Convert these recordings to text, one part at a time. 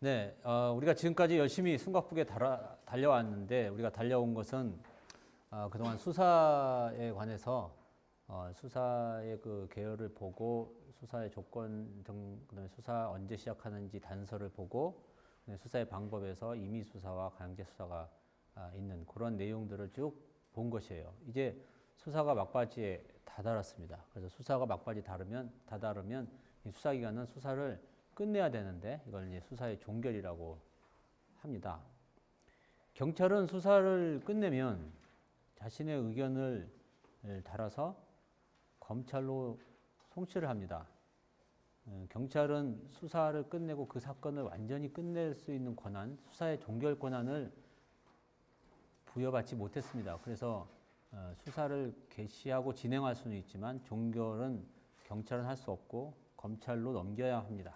네, 우리가 지금까지 열심히 숨가쁘게 달려왔는데 우리가 달려온 것은 그동안 수사에 관해서 수사의 그 계열을 보고 수사의 조건 등 그다음에 수사 언제 시작하는지 단서를 보고 수사의 방법에서 임의 수사와 가용제 수사가 있는 그런 내용들을 쭉 본 것이에요. 이제 수사가 막바지에 다다랐습니다. 그래서 수사가 막바지 다다르면 이 수사기관은 수사를 끝내야 되는데 이걸 이제 수사의 종결이라고 합니다. 경찰은 수사를 끝내면 자신의 의견을 달아서 검찰로 송치를 합니다. 경찰은 수사를 끝내고 그 사건을 완전히 끝낼 수 있는 권한, 수사의 종결 권한을 부여받지 못했습니다. 그래서 수사를 개시하고 진행할 수는 있지만 종결은 경찰은 할 수 없고 검찰로 넘겨야 합니다.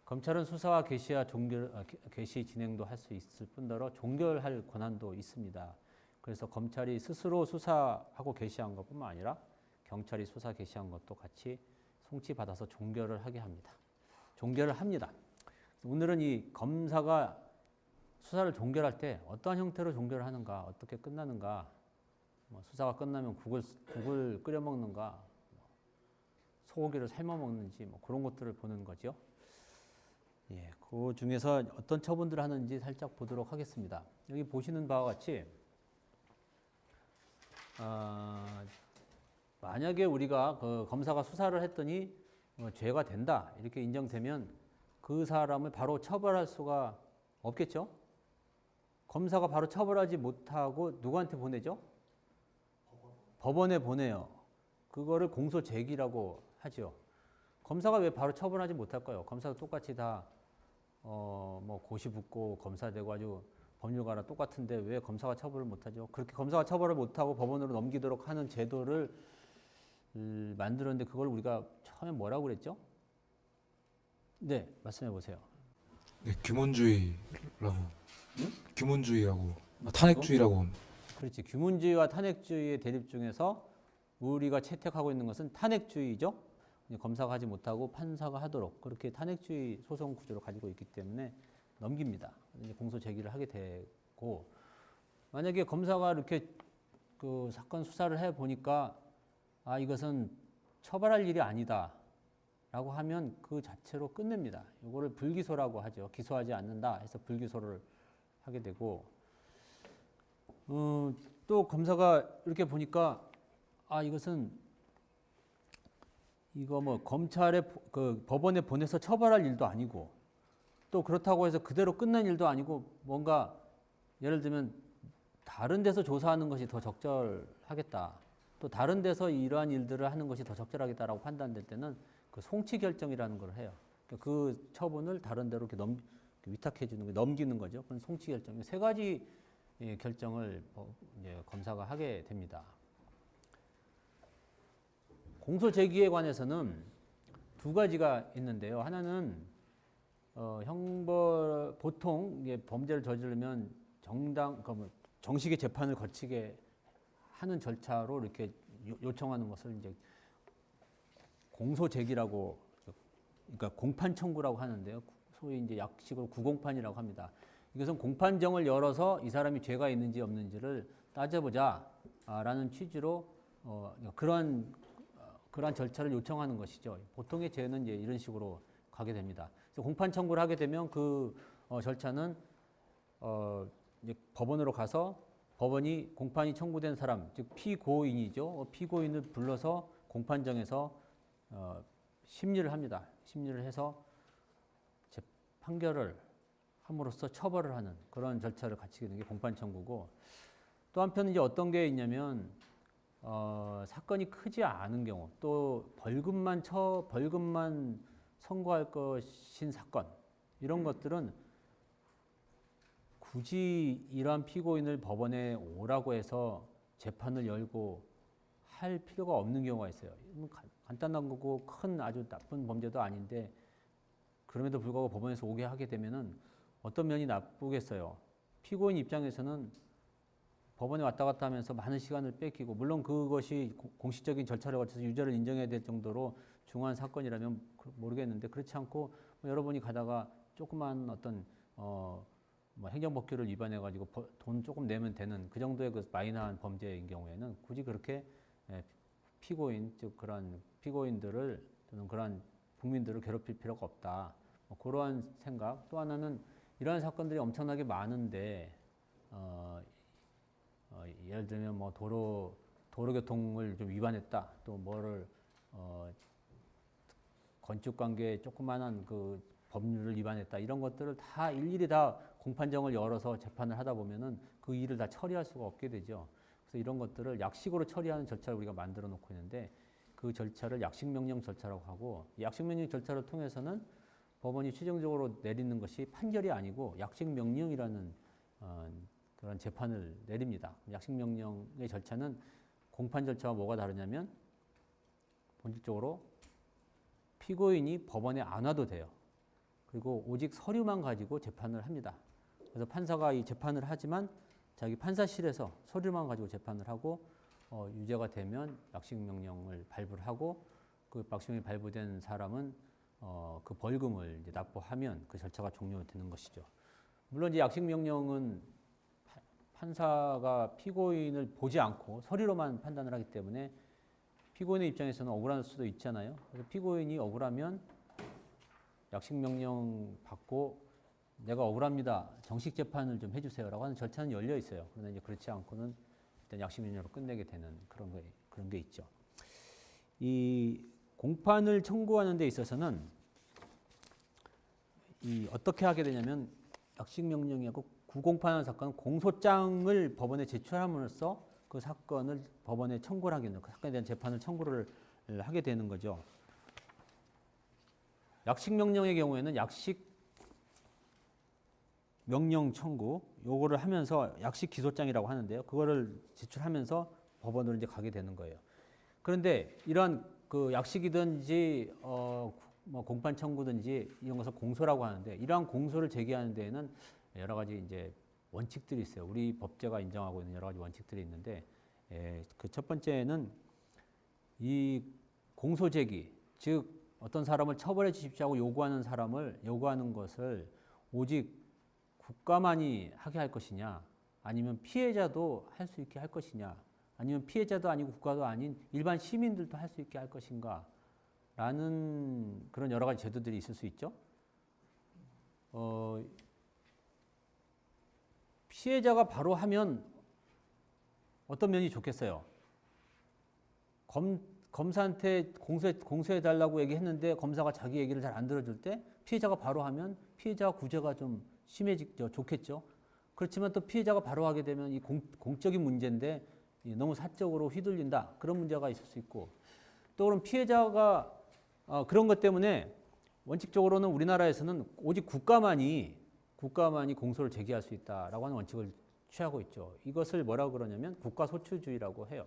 검찰은 수사와 개시 진행도 할 수 있을 뿐더러 종결할 권한도 있습니다. 그래서 검찰이 스스로 수사하고 개시한 것뿐만 아니라 경찰이 수사 개시한 것도 같이 송치받아서 종결을 하게 합니다. 종결을 합니다. 오늘은 이 검사가 수사를 종결할 때 어떠한 형태로 종결을 하는가, 어떻게 끝나는가, 수사가 끝나면 국을 끓여 먹는가, 소고기를 삶아 먹는지 그런 것들을 보는 거죠. 예, 그 중에서 어떤 처분들을 하는지 살짝 보도록 하겠습니다. 여기 보시는 바와 같이 만약에 우리가 그 검사가 수사를 했더니 죄가 된다 이렇게 인정되면 그 사람을 바로 처벌할 수가 없겠죠. 검사가 바로 처벌하지 못하고 누구한테 보내죠? 법원에 보내요. 그거를 공소 제기라고 하죠. 검사가 왜 바로 처벌하지 못할까요? 검사가 똑같이 다 고시 붙고 검사되고 아주 법률가랑 똑같은데 왜 검사가 처벌을 못하죠? 그렇게 검사가 처벌을 못하고 법원으로 넘기도록 하는 제도를 만들었는데 그걸 우리가 처음에 뭐라고 그랬죠? 네, 말씀해 보세요. 네, 규문주의라고, 탄핵주의라고. 그렇지. 규문주의와 탄핵주의의 대립 중에서 우리가 채택하고 있는 것은 탄핵주의죠. 검사가 하지 못하고 판사가 하도록 그렇게 탄핵주의 소송 구조를 가지고 있기 때문에 넘깁니다. 이제 공소 제기를 하게 되고 만약에 검사가 이렇게 그 사건 수사를 해 보니까 이것은 처벌할 일이 아니다라고 하면 그 자체로 끝냅니다. 이거를 불기소라고 하죠. 기소하지 않는다 해서 불기소를 하게 되고 또 검사가 이렇게 보니까 이것은 이거 검찰에 그 법원에 보내서 처벌할 일도 아니고 또 그렇다고 해서 그대로 끝난 일도 아니고 뭔가 예를 들면 다른 데서 조사하는 것이 더 적절하겠다. 또 다른 데서 이러한 일들을 하는 것이 더 적절하겠다라고 판단될 때는 그 송치 결정이라는 걸 해요. 그 처분을 다른 데로 이렇게 위탁해 주는 거, 넘기는 거죠. 그건 송치 결정. 세 가지 결정을 이제 검사가 하게 됩니다. 공소 제기에 관해서는 두 가지가 있는데요. 하나는 보통 범죄를 저지르면 정식의 재판을 거치게 하는 절차로 이렇게 요청하는 것을 이제 공소 제기라고, 그러니까 공판 청구라고 하는데요. 소위 이제 약식으로 구공판이라고 합니다. 이것은 공판정을 열어서 이 사람이 죄가 있는지 없는지를 따져보자라는 취지로 그러한 절차를 요청하는 것이죠. 보통의 죄는 이제 이런 식으로 가게 됩니다. 그래서 공판 청구를 하게 되면 그 절차는 이제 법원으로 가서 법원이 공판이 청구된 사람, 즉 피고인이죠. 피고인을 불러서 공판정에서 심리를 합니다. 심리를 해서 판결을 함으로써 처벌을 하는 그런 절차를 갖추게 되는 게 공판 청구고 또 한편은 이제 어떤 게 있냐면 사건이 크지 않은 경우 또 벌금만 선고할 것인 사건 이런 것들은 굳이 이러한 피고인을 법원에 오라고 해서 재판을 열고 할 필요가 없는 경우가 있어요. 간단한 거고 큰 아주 나쁜 범죄도 아닌데 그럼에도 불구하고 법원에서 오게 하게 되면은 어떤 면이 나쁘겠어요. 피고인 입장에서는 법원에 왔다 갔다 하면서 많은 시간을 뺏기고 물론 그것이 공식적인 절차를 거쳐서 유죄를 인정해야 될 정도로 중요한 사건이라면 모르겠는데 그렇지 않고 여러분이 가다가 조그만 어떤 뭐 행정법규를 위반해 가지고 돈 조금 내면 되는 그 정도의 그 마이너한 범죄인 경우에는 굳이 그렇게 피고인 즉 그런 피고인들을 또는 그런 국민들을 괴롭힐 필요가 없다. 뭐 그러한 생각. 또 하나는 이러한 사건들이 엄청나게 많은데 예를 들면 뭐 도로교통을 좀 위반했다. 또 뭐를 건축관계에 조그만한 그 법률을 위반했다. 이런 것들을 다 일일이 다 공판정을 열어서 재판을 하다 보면은 그 일을 다 처리할 수가 없게 되죠. 그래서 이런 것들을 약식으로 처리하는 절차를 우리가 만들어 놓고 있는데 그 절차를 약식명령 절차라고 하고 약식명령 절차를 통해서는 법원이 최종적으로 내리는 것이 판결이 아니고 약식명령이라는 그런 재판을 내립니다. 약식명령의 절차는 공판 절차와 뭐가 다르냐면 본질적으로 피고인이 법원에 안 와도 돼요. 그리고 오직 서류만 가지고 재판을 합니다. 그래서 판사가 이 재판을 하지만 자기 판사실에서 서류만 가지고 재판을 하고 유죄가 되면 약식명령을 발부를 하고 그 약식명령이 발부된 사람은 그 벌금을 이제 납부하면 그 절차가 종료되는 것이죠. 물론 이제 약식명령은 판사가 피고인을 보지 않고 서류로만 판단을 하기 때문에 피고인의 입장에서는 억울할 수도 있잖아요. 그래서 피고인이 억울하면 약식명령 받고 내가 억울합니다. 정식 재판을 좀 해주세요라고 하는 절차는 열려 있어요. 그러나 이제 그렇지 않고는 일단 약식명령으로 끝내게 되는 그런 게 있죠. 이 공판을 청구하는 데 있어서는 이 어떻게 하게 되냐면 약식명령이하고 구공판하는 사건은 공소장을 법원에 제출함으로써 그 사건을 법원에 청구를 하게 되는 그 사건에 대한 재판을 청구를 하게 되는 거죠. 약식명령의 경우에는 약식명령 청구 요거를 하면서 약식기소장이라고 하는데요. 그거를 제출하면서 법원으로 이제 가게 되는 거예요. 그런데 이러한 그 약식이든지 뭐 공판 청구든지 이런 것을 공소라고 하는데 이러한 공소를 제기하는 데에는 여러 가지 이제 원칙들이 있어요. 우리 법제가 인정하고 있는 여러 가지 원칙들이 있는데 그 첫 번째는 이 공소 제기 즉 어떤 사람을 처벌해 주십시오 하고 요구하는 것을 오직 국가만이 하게 할 것이냐 아니면 피해자도 할 수 있게 할 것이냐 아니면 피해자도 아니고 국가도 아닌 일반 시민들도 할 수 있게 할 것인가 라는 그런 여러 가지 제도들이 있을 수 있죠. 피해자가 바로 하면 어떤 면이 좋겠어요. 검사한테 공소해달라고 얘기했는데 검사가 자기 얘기를 잘 안 들어줄 때 피해자가 바로 하면 피해자 구제가 좀 심해지죠. 좋겠죠. 그렇지만 또 피해자가 바로 하게 되면 이 공적인 문제인데 너무 사적으로 휘둘린다. 그런 문제가 있을 수 있고 또 그럼 피해자가 그런 것 때문에 원칙적으로는 우리나라에서는 오직 국가만이 공소를 제기할 수 있다라고 하는 원칙을 취하고 있죠. 이것을 뭐라고 그러냐면 국가소추주의라고 해요.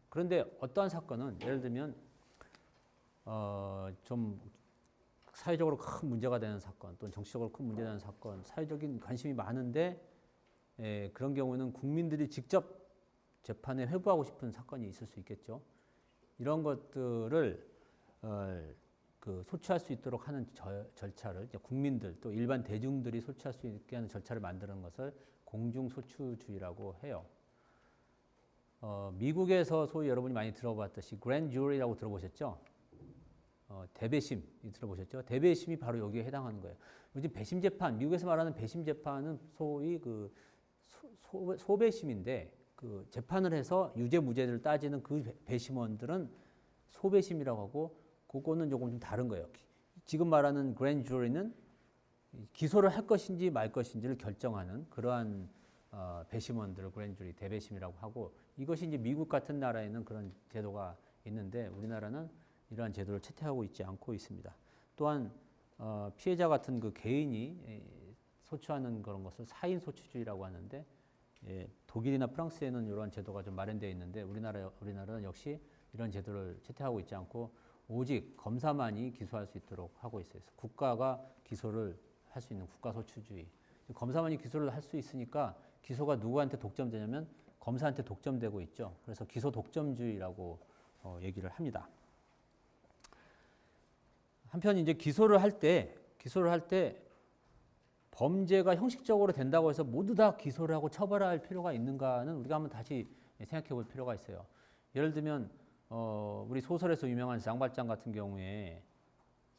그런데 어떠한 사건은 예를 들면 좀 사회적으로 큰 문제가 되는 사건 또는 정치적으로 큰 문제가 되는 사건 사회적인 관심이 많은데 그런 경우는 국민들이 직접 재판에 회부하고 싶은 사건이 있을 수 있겠죠. 이런 것들을 소추할 수 있도록 하는 절차를 이제 국민들 또 일반 대중들이 소추할 수 있게 하는 절차를 만드는 것을 공중소추주의라고 해요. 미국에서 소위 여러분이 많이 들어봤듯이 grand jury라고 들어보셨죠? 대배심이 들어보셨죠? 대배심이 바로 여기에 해당하는 거예요. 요즘 배심 재판, 미국에서 말하는 배심 재판은 소위 그 소배심인데 그 재판을 해서 유죄 무죄를 따지는 그 배심원들은 소배심이라고 하고 그거는 조금 좀 다른 거예요. 지금 말하는 grand jury는 기소를 할 것인지 말 것인지를 결정하는 그러한 배심원들을 grand jury 대배심이라고 하고 이것이 이제 미국 같은 나라에는 그런 제도가 있는데 우리나라는 이러한 제도를 채택하고 있지 않고 있습니다. 또한 피해자 같은 그 개인이 소추하는 그런 것을 사인 소추주의라고 하는데 독일이나 프랑스에는 이러한 제도가 좀 마련되어 있는데 우리나라는 역시 이런 제도를 채택하고 있지 않고 오직 검사만이 기소할 수 있도록 하고 있어요. 국가가 기소를 할 수 있는 국가소추주의. 검사만이 기소를 할 수 있으니까 기소가 누구한테 독점되냐면 검사한테 독점되고 있죠. 그래서 기소 독점주의라고 얘기를 합니다. 한편 이제 기소를 할 때 기소를 할 때 범죄가 형식적으로 된다고 해서 모두 다 기소를 하고 처벌할 필요가 있는가는 우리가 한번 다시 생각해 볼 필요가 있어요. 예를 들면 우리 소설에서 유명한 장발장 같은 경우에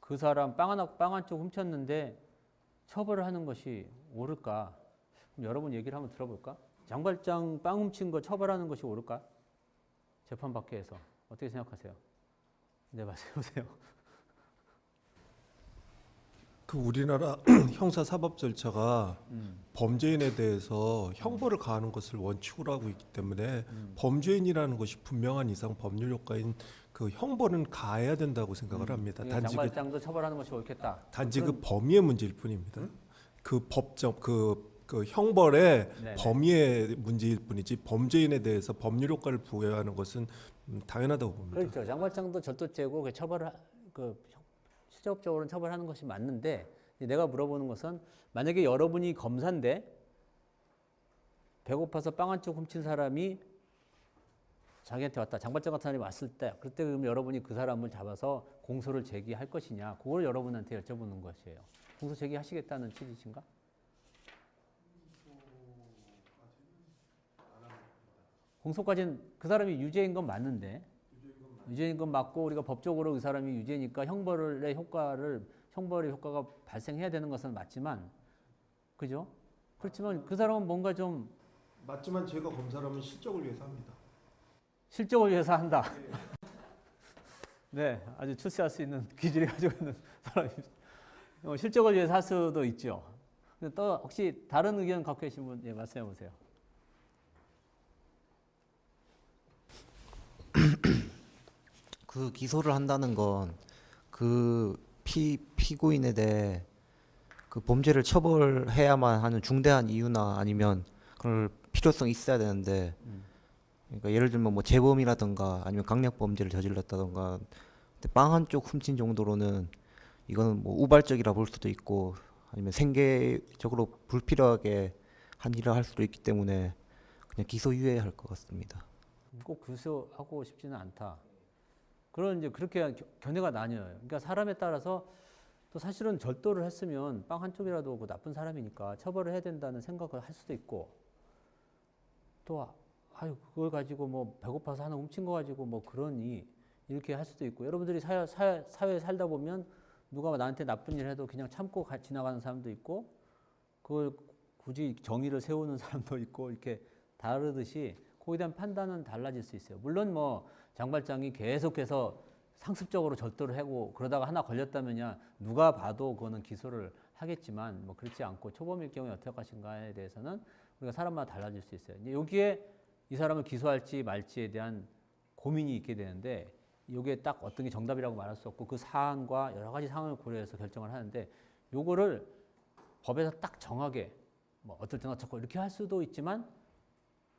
그 사람 빵 한 쪽 훔쳤는데 처벌을 하는 것이 옳을까? 그럼 여러분 얘기를 한번 들어볼까? 장발장 빵 훔친 거 처벌하는 것이 옳을까? 재판 밖에서 어떻게 생각하세요? 네, 말씀해보세요. 그 우리나라 형사사법 절차가 범죄인에 대해서 형벌을 가하는 것을 원칙으로 하고 있기 때문에 범죄인이라는 것이 분명한 이상 법률 효과인 그 형벌은 가해야 된다고 생각을 합니다. 단지 장발장도 처벌하는 것이 옳겠다. 그 범위의 문제일 뿐입니다. 그 법정 그 형벌의 네네. 범위의 문제일 뿐이지 범죄인에 대해서 법률 효과를 부여하는 것은 당연하다고 봅니다. 그렇죠. 장발장도 절도죄고 그 처벌을 실질적으로는 처벌하는 것이 맞는데 내가 물어보는 것은 만약에 여러분이 검사인데 배고파서 빵 한 쪽 훔친 사람이 자기한테 왔다. 장발장 같은 사람이 왔을 때 그때 그럼 여러분이 그 사람을 잡아서 공소를 제기할 것이냐. 그걸 여러분한테 여쭤보는 것이에요. 공소 제기하시겠다는 취지신가? 공소까지는 그 사람이 유죄인 건 맞는데 유죄인 건 맞고 우리가 법적으로 그 사람이 유죄니까 형벌의 효과가 발생해야 되는 것은 맞지만 그죠? 그렇지만 그 사람은 뭔가 좀 맞지만 제가 검사라면 실적을 위해서 합니다. 실적을 위해서 한다. 네, 아주 출세할 수 있는 기질을 가지고 있는 사람입니다. 실적을 위해서 할 수도 있죠. 근데 또 혹시 다른 의견 갖고 계신 분, 예, 말씀해 보세요. 그 기소를 한다는 건 그 피고인에 대해 그 범죄를 처벌해야만 하는 중대한 이유나 아니면 그럴 필요성이 있어야 되는데 그러니까 예를 들면 뭐 재범이라든가 아니면 강력 범죄를 저질렀다든가 빵 한 쪽 훔친 정도로는 이거는 뭐 우발적이라 볼 수도 있고 아니면 생계적으로 불필요하게 한 일을 할 수도 있기 때문에 그냥 기소유예해야 할 것 같습니다. 꼭 기소하고 싶지는 않다. 그런 이제 그렇게 견해가 나뉘어요. 그러니까 사람에 따라서 또 사실은 절도를 했으면 빵 한 쪽이라도 그 나쁜 사람이니까 처벌을 해야 된다는 생각을 할 수도 있고 또 아유 그걸 가지고 뭐 배고파서 하나 훔친 거 가지고 뭐 그러니 이렇게 할 수도 있고 여러분들이 사회에 살다 보면 누가 나한테 나쁜 일 해도 그냥 참고 지나가는 사람도 있고 그걸 굳이 정의를 세우는 사람도 있고 이렇게 다르듯이 거기에 대한 판단은 달라질 수 있어요. 물론 뭐 장발장이 계속해서 상습적으로 절도를 하고 그러다가 하나 걸렸다면야 누가 봐도 그거는 기소를 하겠지만 뭐 그렇지 않고 초범일 경우에 어떻게 하신가에 대해서는 우리가 사람마다 달라질 수 있어요. 이제 여기에 이 사람을 기소할지 말지에 대한 고민이 있게 되는데 이게 딱 어떤 게 정답이라고 말할 수 없고 그 사안과 여러 가지 상황을 고려해서 결정을 하는데 요거를 법에서 딱 정하게 뭐 어떨 때는 어쩌고 이렇게 할 수도 있지만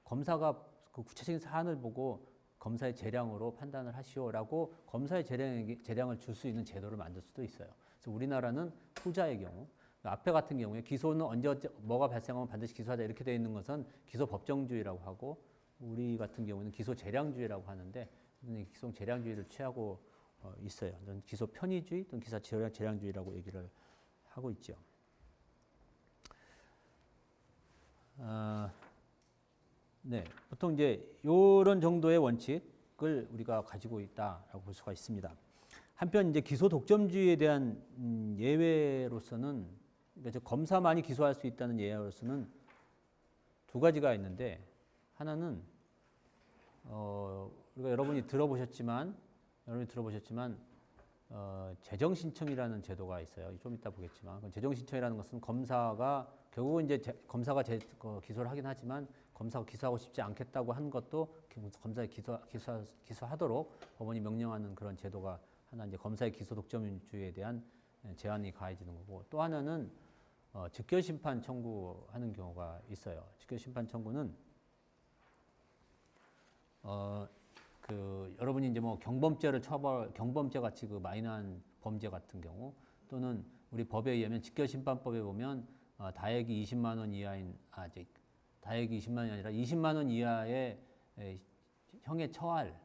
검사가 그 구체적인 사안을 보고 검사의 재량으로 판단을 하시오라고 검사의 재량을 줄 수 있는 제도를 만들 수도 있어요. 그래서 우리나라는 후자의 경우 앞에 같은 경우에 기소는 언제 뭐가 발생하면 반드시 기소하자 이렇게 되어 있는 것은 기소 법정주의라고 하고 우리 같은 경우는 기소 재량주의라고 하는데 기소 재량주의를 취하고 있어요. 기소 편의주의 또는 기소 재량주의라고 얘기를 하고 있죠. 네, 보통 이제 이런 정도의 원칙을 우리가 가지고 있다라고 볼 수가 있습니다. 한편 이제 기소 독점주의에 대한 예외로서는 그러니까 검사만이 기소할 수 있다는 예외로서는 두 가지가 있는데 하나는 우리가 여러분이 들어보셨지만 재정 신청이라는 제도가 있어요. 좀 이따 보겠지만 재정 신청이라는 것은 검사가 결국은 이제 검사가 기소를 하긴 하지만 검사가 기소하고 싶지 않겠다고 한 것도 검사에 기소하도록 법원이 명령하는 그런 제도가 하나 이제 검사의 기소 독점주의에 대한 제한이 가해지는 거고 또 하나는 즉결 심판 청구하는 경우가 있어요. 즉결 심판 청구는 여러분이 이제 뭐 경범죄 같이 그 마이너한 범죄 같은 경우 또는 우리 법에 의하면 직결심판법에 보면 다액이 20만 원 이하인 다액이 20만 원이 아니라 20만 원 이하의 형에 처할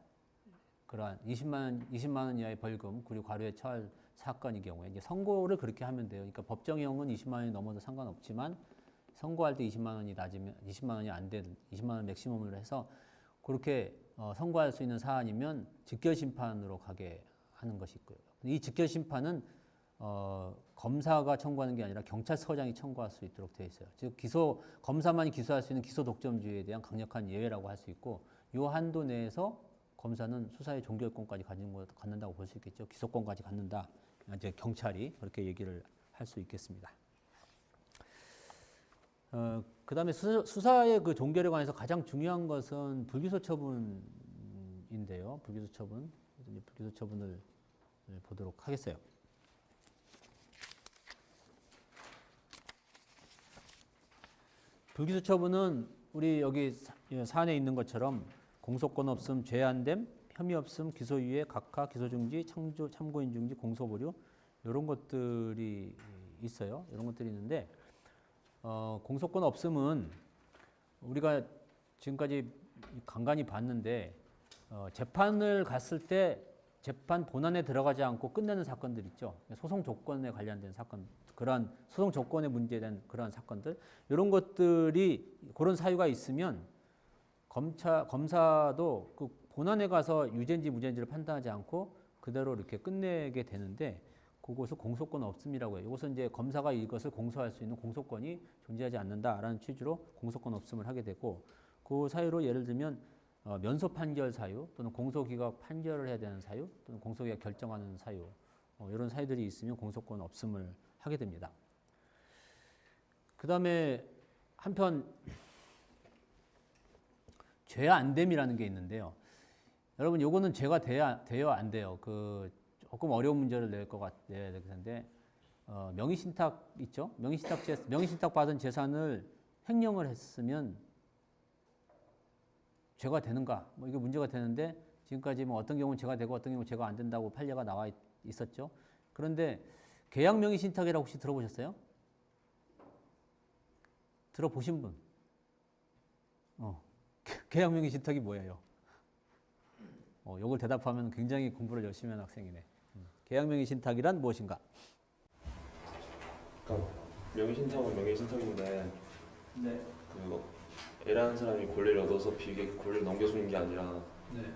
그러한 20만 원 이하의 벌금 그리고 과료에 처할 사건의 경우에 이제 선고를 그렇게 하면 돼요. 그러니까 법정형은 20만 원이 넘어도 상관없지만 선고할 때 20만 원이 낮으면 20만 원이 안 된 20만 원 맥시멈으로 해서 그렇게 선고할 수 있는 사안이면 직결 심판으로 가게 하는 것이 있고요. 이 직결 심판은 검사가 청구하는 게 아니라 경찰서장이 청구할 수 있도록 되어 있어요. 즉 검사만이 기소할 수 있는 기소 독점주의에 대한 강력한 예외라고 할 수 있고 이 한도 내에서 검사는 수사의 종결권까지 갖는다고 볼 수 있겠죠. 기소권까지 갖는다. 이제 경찰이 그렇게 얘기를 할 수 있겠습니다. 그다음에 수사의 그 종결에 관해서 가장 중요한 것은 불기소 처분인데요. 불기소 처분. 불기소 처분을 보도록 하겠어요. 불기소 처분은 우리 여기 사안에 있는 것처럼 공소권 없음, 죄 안 됨, 혐의 없음, 기소유예, 각하, 기소중지, 참고인 중지, 공소보류 이런 것들이 있어요. 이런 것들이 있는데 공소권 없음은 우리가 지금까지 간간히 봤는데 재판을 갔을 때 재판 본안에 들어가지 않고 끝내는 사건들 있죠. 소송 조건에 관련된 사건, 그러한 소송 조건에 문제된 그러한 사건들 이런 것들이 그런 사유가 있으면 검사도 그 본안에 가서 유죄인지 무죄인지를 판단하지 않고 그대로 이렇게 끝내게 되는데 그것을 공소권 없음이라고 해요. 이것은 이제 검사가 이것을 공소할 수 있는 공소권이 존재하지 않는다라는 취지로 공소권 없음을 하게 되고 그 사유로 예를 들면 면소 판결 사유 또는 공소기각 판결을 해야 되는 사유 또는 공소기각 결정하는 사유 이런 사유들이 있으면 공소권 없음을 하게 됩니다. 그 다음에 한편 죄 안됨이라는 게 있는데요. 여러분 요거는 죄가 돼요 안 돼요? 그 조금 어려운 문제를 내야 될 텐데 명의신탁 있죠? 명의신탁 받은 재산을 횡령을 했으면 죄가 되는가? 뭐 이게 문제가 되는데 지금까지 뭐 어떤 경우는 죄가 되고 어떤 경우는 죄가 안 된다고 판례가 나와 있었죠. 그런데 계약 명의신탁이라고 혹시 들어보셨어요? 들어보신 분? 계약 명의신탁이 뭐예요? 요걸 대답하면 굉장히 공부를 열심히 하는 학생이네. 계약 명의신탁이란 무엇인가? 그러니까 명의신탁은 명의신탁인데 네. 그 A라는 사람이 권리를 얻어서 B에게 권리를 넘겨주는 게 아니라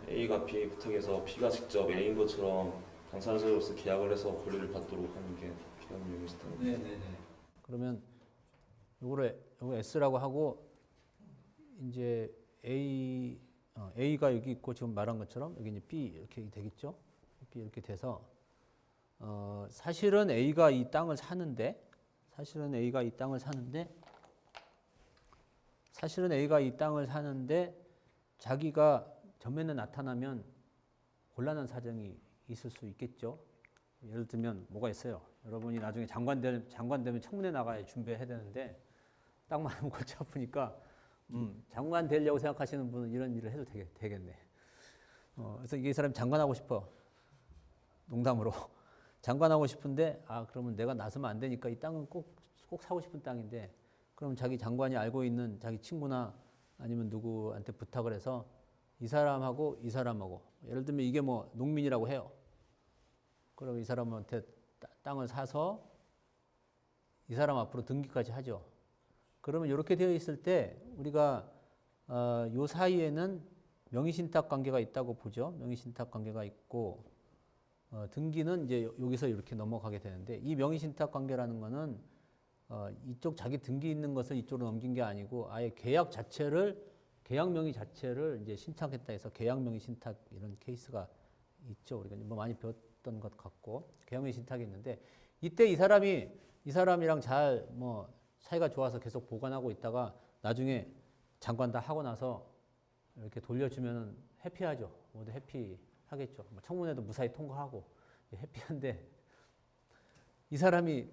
A가 B에게 부탁해서 B가 직접 A인 것처럼 당사자로서 계약을 해서 권리를 받도록 하는 게 계약 명의신탁입니다. 네네네. 그러면 요거 S라고 하고 이제 A가 여기 있고 지금 말한 것처럼 여기 이제 B 이렇게 되겠죠? B 이렇게 돼서 사실은 A가 이 땅을 사는데 자기가 전면에 나타나면 곤란한 사정이 있을 수 있겠죠. 예를 들면 뭐가 있어요. 여러분이 나중에 장관 되면 청문회 나가야 준비해야 되는데 딱 맞으면 골치 아프니까 장관 되려고 생각하시는 분은 이런 일을 해도 되겠네. 그래서 이 사람이 장관하고 싶어. 농담으로. 장관하고 싶은데 그러면 내가 나서면 안 되니까 이 땅은 꼭 사고 싶은 땅인데 그럼 자기 장관이 알고 있는 자기 친구나 아니면 누구한테 부탁을 해서 이 사람하고 예를 들면 이게 뭐 농민이라고 해요. 그럼 이 사람한테 땅을 사서 이 사람 앞으로 등기까지 하죠. 그러면 이렇게 되어 있을 때 우리가 요 사이에는 명의신탁 관계가 있다고 보죠. 명의신탁 관계가 있고 등기는 이제 여기서 이렇게 넘어가게 되는데 이 명의신탁 관계라는 거는 이쪽 자기 등기 있는 것을 이쪽으로 넘긴 게 아니고 아예 계약 명의 자체를 이제 신탁했다 해서 계약 명의 신탁 이런 케이스가 있죠. 우리가 뭐 많이 배웠던 것 같고 계약 명의 신탁이 있는데 이때 이 사람이랑 잘 뭐 사이가 좋아서 계속 보관하고 있다가 나중에 장관 다 하고 나서 이렇게 돌려주면은 해피하죠. 모두 해피하겠죠. 뭐 청문회도 무사히 통과하고 해피한데 이 사람이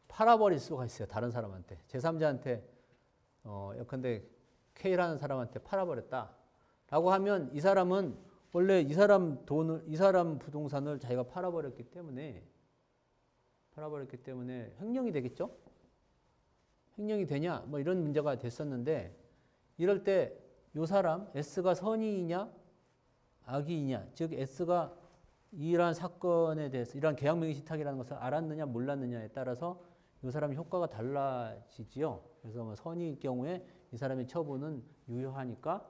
팔아버릴 수가 있어요. 다른 사람한테. 제3자한테 예컨대 K라는 사람한테 팔아버렸다. 라고 하면 이 사람은 원래 이 사람 부동산을 자기가 팔아버렸기 때문에 횡령이 되겠죠? 횡령이 되냐? 뭐 이런 문제가 됐었는데 이럴 때 이 사람 S가 선의이냐 악의이냐, 즉 S가 이러한 사건에 대해서 이러한 계약명의 신탁이라는 것을 알았느냐 몰랐느냐에 따라서 이 사람의 효과가 달라지지요. 그래서 뭐 선의일 경우에 이 사람의 처분은 유효하니까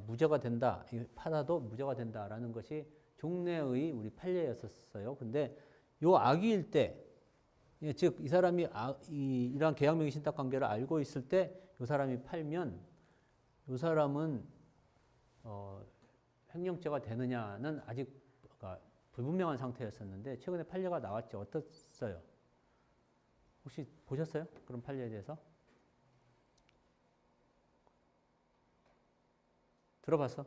무죄가 된다. 팔아도 무죄가 된다라는 것이 종래의 우리 판례였었어요. 근데 요 악의일 때, 즉 이 사람이 이러한 계약명의 신탁 관계를 알고 있을 때 이 사람이 팔면 이 사람은 횡령죄가 되느냐는 아직 불분명한 상태였었는데 최근에 판례가 나왔죠. 어떻어요? 혹시 보셨어요? 그런 판례에 대해서? 들어봤어?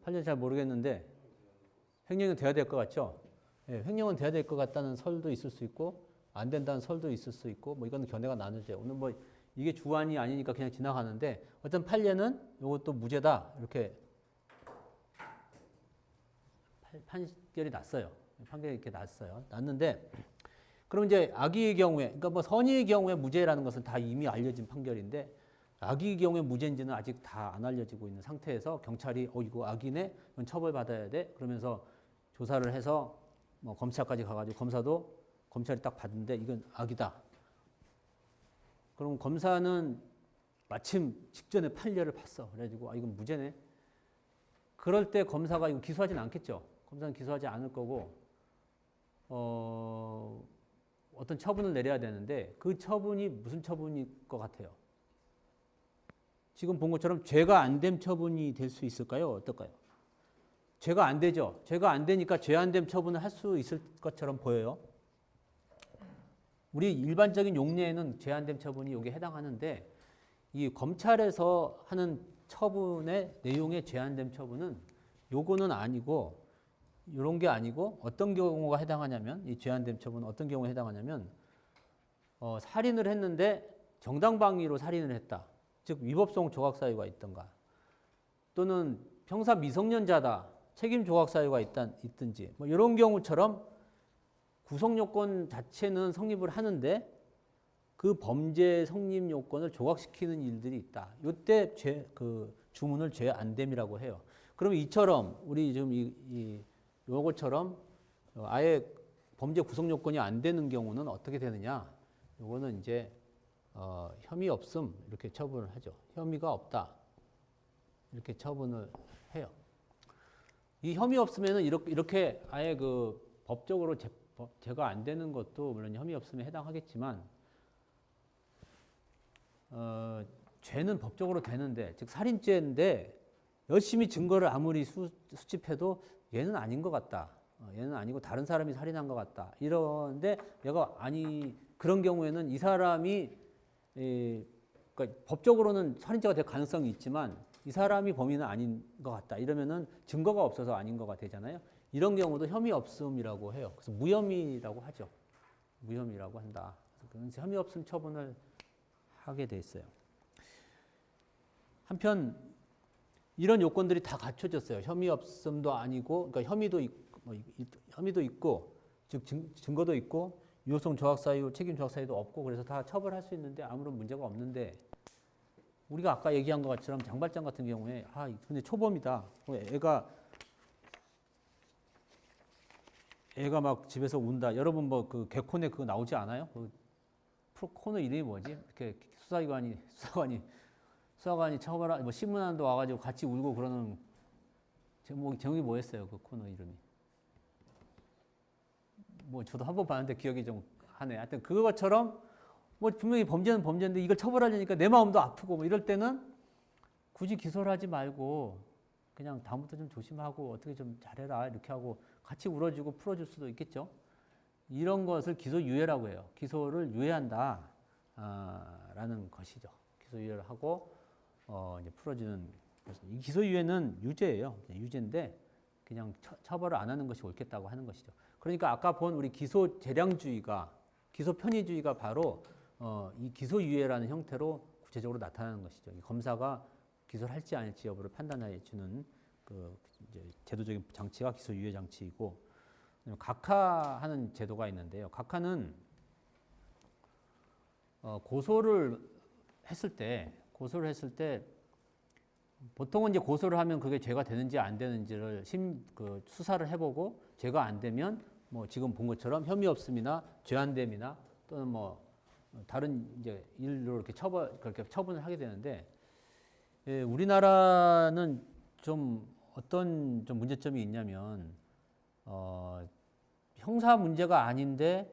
판례는 잘 모르겠는데 횡령은 돼야 될 것 같죠? 예, 횡령은 돼야 될 것 같다는 설도 있을 수 있고 안 된다는 설도 있을 수 있고 뭐 이건 견해가 나누죠. 오늘 뭐 이게 주안이 아니니까 그냥 지나가는데 어떤 판례는 이것도 무죄다 이렇게 판결이 났어요. 판결이 이렇게 났어요. 났는데 그럼 이제 악의의 경우에, 그러니까 뭐 선의의 경우에 무죄라는 것은 다 이미 알려진 판결인데 악의의 경우에 무죄인지는 아직 다 안 알려지고 있는 상태에서 경찰이 이거 악의네, 이건 처벌받아야 돼. 그러면서 조사를 해서 뭐 검찰까지 가가지고 검찰이 딱 봤는데 이건 악이다. 그럼 검사는 마침 직전에 판례를 봤어. 그래가지고 이건 무죄네. 그럴 때 검사가 이거 기소하진 않겠죠. 검사는 기소하지 않을 거고 어떤 처분을 내려야 되는데 그 처분이 무슨 처분일 것 같아요? 지금 본 것처럼 죄가 안 됨 처분이 될 수 있을까요? 어떨까요? 죄가 안 되죠. 죄가 안 되니까 죄 안 됨 처분을 할 수 있을 것처럼 보여요. 우리 일반적인 용례에는 죄 안 됨 처분이 여기에 해당하는데 이 검찰에서 하는 처분의 내용의 죄 안 됨 처분은 요거는 아니고 이런 게 아니고 어떤 경우가 해당하냐면 이 죄 안 됨 처분은 어떤 경우에 해당하냐면 살인을 했는데 정당방위로 살인을 했다. 즉 위법성 조각 사유가 있던가 또는 형사 미성년자다. 책임 조각 사유가 있든지 뭐 이런 경우처럼 구성 요건 자체는 성립을 하는데 그 범죄 성립 요건을 조각시키는 일들이 있다. 이때 주문을 죄 안 됨이라고 해요. 그러면 이처럼 우리 지금 요것처럼 아예 범죄 구성 요건이 안 되는 경우는 어떻게 되느냐? 요거는 이제 혐의 없음 이렇게 처분을 하죠. 혐의가 없다 이렇게 처분을 해요. 이 혐의 없으면은 이렇게 아예 그 법적으로 제가 안 되는 것도 물론 혐의 없음에 해당하겠지만 죄는 법적으로 되는데 즉 살인죄인데 열심히 증거를 아무리 수집해도 얘는 아닌 것 같다. 얘는 아니고 다른 사람이 살인한 것 같다. 이런데 얘가 그런 경우에는 이 사람이 그러니까 법적으로는 살인죄가 될 가능성이 있지만 이 사람이 범인은 아닌 것 같다. 이러면은 증거가 없어서 아닌 거가 되잖아요. 이런 경우도 혐의 없음이라고 해요. 그래서 무혐의라고 하죠. 무혐의라고 한다. 그래서 혐의 없음 처분을 하게 돼 있어요. 한편 이런 요건들이 다 갖춰졌어요. 혐의 없음도 아니고, 그러니까 혐의도 있고, 즉 증거도 있고, 유효성 조학 사유, 책임 조학 사유도 없고, 그래서 다 처벌할 수 있는데 아무런 문제가 없는데, 우리가 아까 얘기한 것처럼 장발장 같은 경우에 근데 초범이다. 애가 막 집에서 운다. 여러분 뭐 그 개콘에 그거 나오지 않아요? 그 코너 이름이 뭐지? 이렇게 수사관이 처벌 뭐 신문안도 와가지고 같이 울고 그러는 제목이 뭐였어요? 그 코너 이름이. 뭐 저도 한 번 봤는데 기억이 좀 하네. 하여튼 그것처럼 뭐 분명히 범죄는 범죄인데 이걸 처벌하려니까 내 마음도 아프고 뭐 이럴 때는 굳이 기소를 하지 말고 그냥 다음부터 좀 조심하고 어떻게 좀 잘해라 이렇게 하고 같이 울어주고 풀어줄 수도 있겠죠. 이런 것을 기소유예라고 해요. 기소를 유예한다 라는 것이죠. 기소유예를 하고 이제 풀어주는 이 기소유예는 유죄예요. 유죄인데 그냥 처벌을 안 하는 것이 옳겠다고 하는 것이죠. 그러니까 아까 본 우리 기소 재량주의가 기소 편의주의가 바로 이 기소유예라는 형태로 구체적으로 나타나는 것이죠. 검사가 기소를 할지 아닐지 여부를 판단해 주는 그 이제 제도적인 장치가 기소유예 장치이고 각하하는 제도가 있는데요. 각하는 고소를 했을 때 보통은 이제 고소를 하면 그게 죄가 되는지 안 되는지를 수사를 해보고 죄가 안 되면 뭐 지금 본 것처럼 혐의 없음이나 죄 안 됨이나 또는 뭐 다른 이제 일로 이렇게 그렇게 처분을 하게 되는데, 예, 우리나라는 좀 어떤 좀 문제점이 있냐면 형사 문제가 아닌데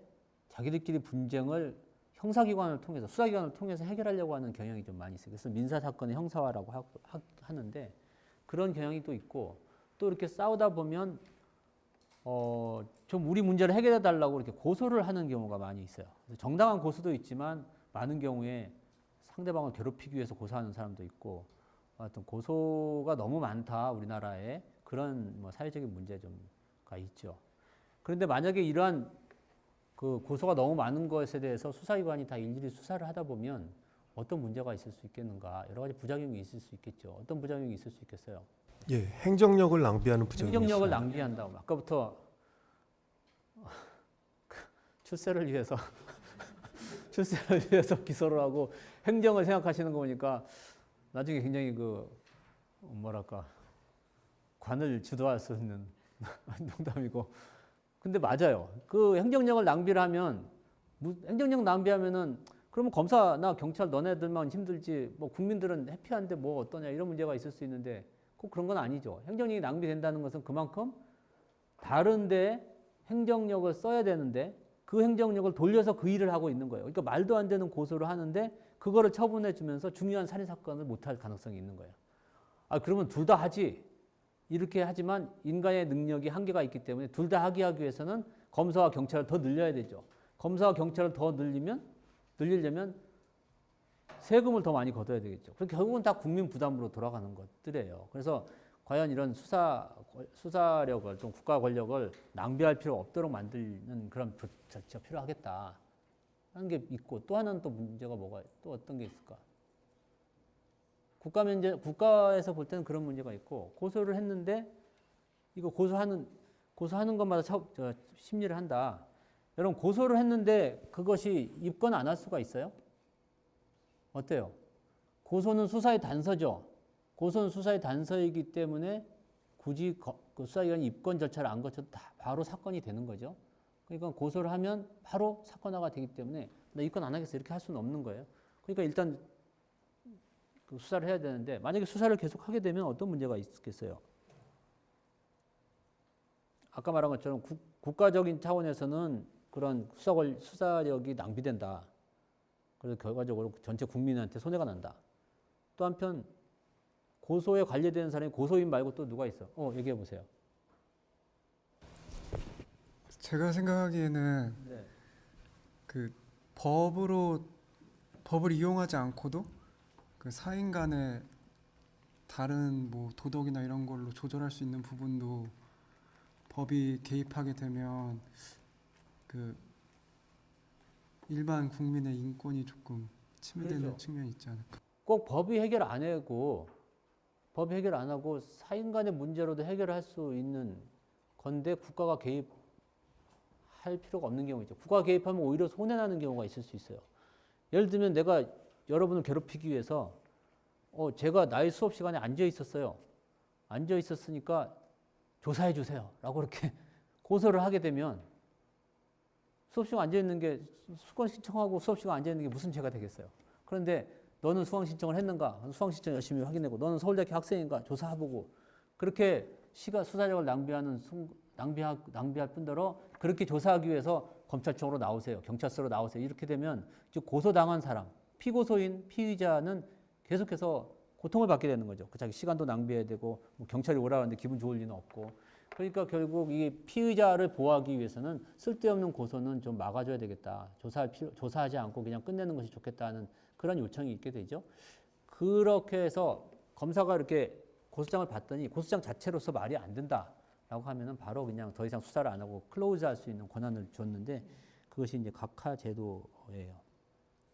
자기들끼리 분쟁을 형사기관을 통해서, 수사기관을 통해서 해결하려고 하는 경향이 좀 많이 있어요. 그래서 민사사건의 형사화라고 하는데 그런 경향이 또 있고, 또 이렇게 싸우다 보면 좀 우리 문제를 해결해 달라고 이렇게 고소를 하는 경우가 많이 있어요. 정당한 고소도 있지만 많은 경우에 상대방을 괴롭히기 위해서 고소하는 사람도 있고, 하여튼 고소가 너무 많다 우리나라에, 그런 뭐 사회적인 문제 좀가 있죠. 그런데 만약에 이러한 그 고소가 너무 많은 것에 대해서 수사기관이 다 일일이 수사를 하다 보면 어떤 문제가 있을 수 있겠는가, 여러 가지 부작용이 있을 수 있겠죠. 어떤 부작용이 있을 수 있겠어요? 예, 행정력을 낭비하는 부정이 행정력을 있습니다. 낭비한다고. 아까부터 출세를 위해서 출세를 위해서 기소를 하고 행정을 생각하시는 거 보니까 나중에 굉장히 그 뭐랄까 관을 주도할 수 있는 농담이고, 근데 맞아요. 그 행정력을 낭비를 하면, 행정력 낭비하면은 그러면 검사나 경찰 너네들만 힘들지 뭐 국민들은 해피한데 뭐 어떠냐, 이런 문제가 있을 수 있는데 꼭 그런 건 아니죠. 행정력이 낭비된다는 것은 그만큼 다른데 행정력을 써야 되는데 그 행정력을 돌려서 그 일을 하고 있는 거예요. 그러니까 말도 안 되는 고소를 하는데 그거를 처분해 주면서 중요한 살인 사건을 못할 가능성이 있는 거예요. 아, 그러면 둘 다 하지. 이렇게 하지만 인간의 능력이 한계가 있기 때문에 둘 다 하기 위해서는 검사와 경찰을 더 늘려야 되죠. 검사와 경찰을 더 늘리려면 세금을 더 많이 걷어야 되겠죠. 그래서 결국은 다 국민 부담으로 돌아가는 것들이에요. 그래서 과연 이런 수사력을, 좀 국가 권력을 낭비할 필요 없도록 만드는 그런 조치가 필요하겠다 하는 게 있고, 또 하나는 또 문제가 또 어떤 게 있을까? 국가에서 볼 때는 그런 문제가 있고, 고소를 했는데 이거 고소하는 것마다 심리를 한다. 여러분, 고소를 했는데 그것이 입건 안 할 수가 있어요? 어때요? 고소는 수사의 단서죠. 고소는 수사의 단서이기 때문에 굳이 그 수사기관이 입건 절차를 안 거쳐도 다 바로 사건이 되는 거죠. 그러니까 고소를 하면 바로 사건화가 되기 때문에 나 입건 안 하겠어 이렇게 할 수는 없는 거예요. 그러니까 일단 그 수사를 해야 되는데, 만약에 수사를 계속 하게 되면 어떤 문제가 있겠어요? 아까 말한 것처럼 국가적인 차원에서는 그런 수사력이 낭비된다. 그래서 결과적으로 전체 국민한테 손해가 난다. 또 한편 고소에 관련되는 사람이 고소인 말고 또 누가 있어? 얘기해 보세요. 제가 생각하기에는 네. 그 법을 이용하지 않고도 그 사인 간의 다른 뭐 도덕이나 이런 걸로 조절할 수 있는 부분도 법이 개입하게 되면 그 일반 국민의 인권이 조금 침해되는 그렇죠. 측면이 있지 않을까. 꼭 법이 해결 안 하고 사인 간의 문제로도 해결할 수 있는 건데 국가가 개입할 필요가 없는 경우 있죠. 국가가 개입하면 오히려 손해나는 경우가 있을 수 있어요. 예를 들면 내가 여러분을 괴롭히기 위해서 제가 나의 수업 시간에 앉아 있었어요. 앉아 있었으니까 조사해 주세요 라고 이렇게 고소를 하게 되면 수업 시간 앉아 있는 게, 수강 신청하고 수업 시간 앉아 있는 게 무슨 죄가 되겠어요. 그런데 너는 수강 신청을 했는가? 수강 신청 열심히 확인하고, 너는 서울대학교 학생인가? 조사해보고, 그렇게 수사력을 낭비할 뿐더러 그렇게 조사하기 위해서 검찰청으로 나오세요. 경찰서로 나오세요. 이렇게 되면 즉 고소당한 사람, 피고소인, 피의자는 계속해서 고통을 받게 되는 거죠. 자기 시간도 낭비해야 되고, 뭐 경찰이 오라는데 기분 좋을 리는 없고. 그러니까 결국 이 피의자를 보호하기 위해서는 쓸데없는 고소는 좀 막아줘야 되겠다. 조사하지 않고 그냥 끝내는 것이 좋겠다는 그런 요청이 있게 되죠. 그렇게 해서 검사가 이렇게 고소장을 받더니 고소장 자체로서 말이 안 된다라고 하면은 바로 그냥 더 이상 수사를 안 하고 클로즈할 수 있는 권한을 줬는데, 그것이 이제 각하 제도예요.